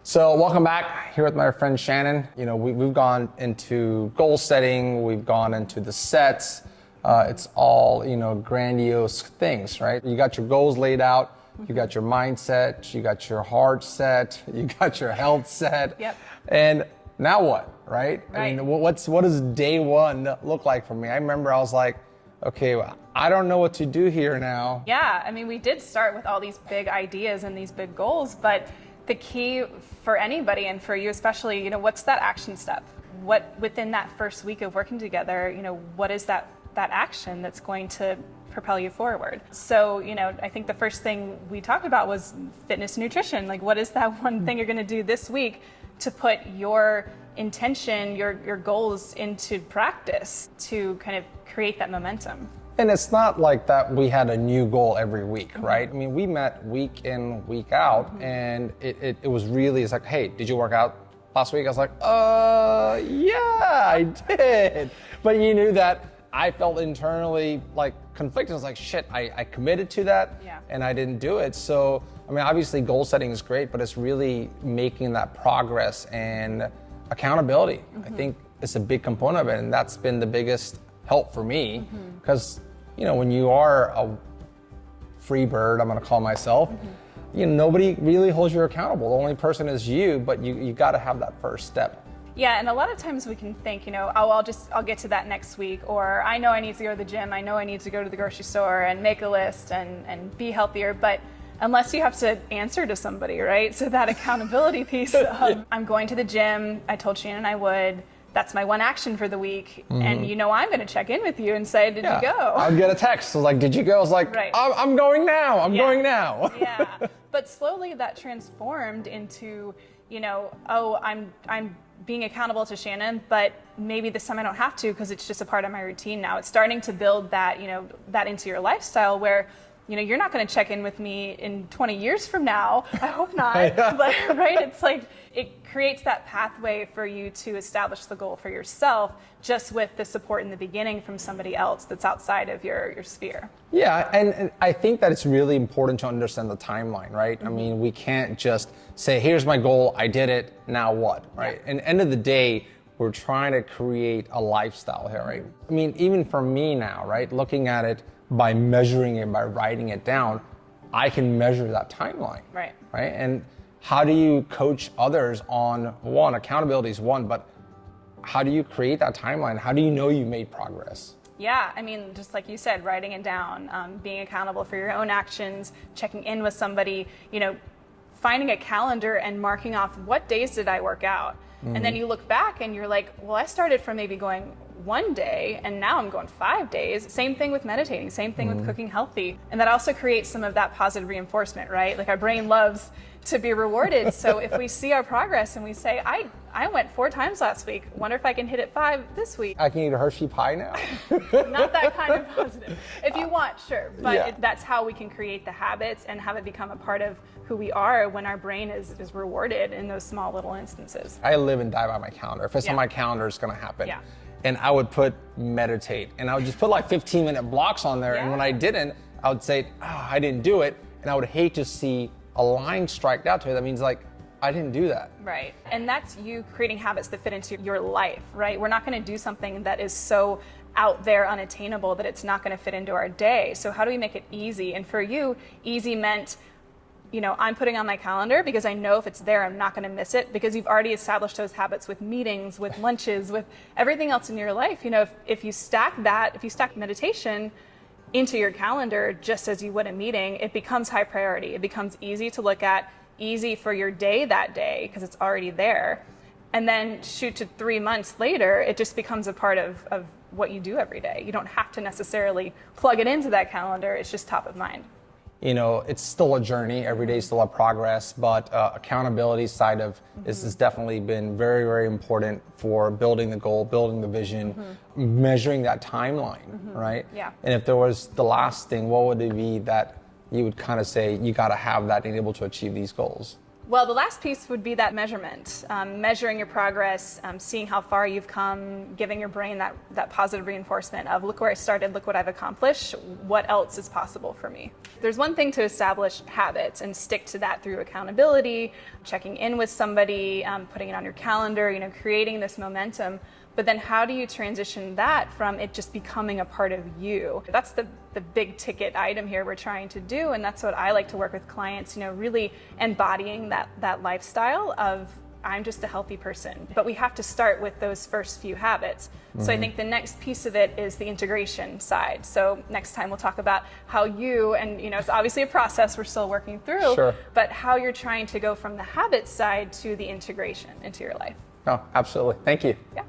So welcome back, here with my friend Shannon. We've gone into goal setting, we've gone into the sets. It's all, grandiose things, right? You got your goals laid out, you got your mindset, you got your heart set, you got your health set. Yep. And now what, right? Right. I mean, what does day one look like for me? I remember I was like, okay, well, I don't know what to do here now. Yeah, I mean, we did start with all these big ideas and these big goals, but the key for anybody and for you especially, what's that action step? What within that first week of working together, what is that action that's going to propel you forward? So, I think the first thing we talked about was fitness and nutrition. Like, what is that one thing you're going to do this week to put your intention, your goals into practice to kind of create that momentum? And it's not like that we had a new goal every week, right? I mean, we met week in, week out, and it was really, it's like, hey, did you work out last week? I was like, yeah, I did. But you knew that I felt internally like conflicted. I was like, shit, I committed to that, and I didn't do it. So, I mean, obviously goal setting is great, but it's really making that progress and accountability. I think it's a big component of it, and that's been the biggest help for me, because when you are a free bird, I'm going to call myself, nobody really holds you accountable. The only person is you, but you got to have that first step. Yeah, and a lot of times we can think, I'll get to that next week, or I know I need to go to the gym, I know I need to go to the grocery store and make a list and be healthier, but unless you have to answer to somebody, right? So that accountability piece, I'm going to the gym, I told Shannon I would, that's my one action for the week, and I'm going to check in with you and say, did you go? I'd get a text, like, did you go? I was like, right. I'm going now, I'm going now. Yeah, but slowly that transformed into, I'm being accountable to Shannon, but maybe this time I don't have to because it's just a part of my routine now. It's starting to build that, that into your lifestyle where, you're not going to check in with me in 20 years from now. I hope not. But, right? It's like it creates that pathway for you to establish the goal for yourself, just with the support in the beginning from somebody else that's outside of your sphere. Yeah, and I think that it's really important to understand the timeline, right? I mean, we can't just say, here's my goal, I did it, now what, right? Yeah. And at the end of the day, we're trying to create a lifestyle here, right? I mean, even for me now, right, looking at it, by measuring it, by writing it down, I can measure that timeline. Right. Right. And how do you coach others on one, accountability is one, but how do you create that timeline? How do you know you made progress? Yeah, I mean, just like you said, writing it down, being accountable for your own actions, checking in with somebody, finding a calendar and marking off what days did I work out. And then you look back and you're like, well, I started from maybe going one day and now I'm going 5 days. Same thing with meditating, same thing with cooking healthy. And that also creates some of that positive reinforcement, right? Like our brain loves to be rewarded. So if we see our progress and we say, I went 4 times last week, wonder if I can hit it 5 this week. I can eat a Hershey pie now. Not that kind of positive. If you want, sure. But that's how we can create the habits and have it become a part of who we are when our brain is rewarded in those small little instances. I live and die by my calendar. If it's on my calendar, it's going to happen. Yeah. And I would put meditate, and I would just put like 15-minute blocks on there. And when I didn't, I would say, I didn't do it. And I would hate to see a line striked out to it. That means like, I didn't do that. Right. And that's you creating habits that fit into your life, right? We're not going to do something that is so out there unattainable that it's not going to fit into our day. So how do we make it easy? And for you, easy meant, I'm putting on my calendar because I know if it's there, I'm not going to miss it, because you've already established those habits with meetings, with lunches, with everything else in your life. If you stack meditation into your calendar just as you would a meeting, it becomes high priority. It becomes easy to look at, easy for your day that day because it's already there. And then shoot to 3 months later, it just becomes a part of what you do every day. You don't have to necessarily plug it into that calendar. It's just top of mind. It's still a journey. Every day is still a progress, but accountability side of this has definitely been very, very important for building the goal, building the vision, measuring that timeline, right? Yeah. And if there was the last thing, what would it be that you would kind of say you got to have that and able to achieve these goals? Well, the last piece would be that measurement, measuring your progress, seeing how far you've come, giving your brain that positive reinforcement of look where I started, look what I've accomplished, what else is possible for me. There's one thing to establish habits and stick to that through accountability, checking in with somebody, putting it on your calendar, creating this momentum. But then how do you transition that from it just becoming a part of you? That's the big ticket item here we're trying to do. And that's what I like to work with clients, really embodying that lifestyle of I'm just a healthy person. But we have to start with those first few habits. Mm-hmm. So I think the next piece of it is the integration side. So next time we'll talk about how you, and it's obviously a process we're still working through, sure, but how you're trying to go from the habit side to the integration into your life. Oh, absolutely. Thank you. Yeah.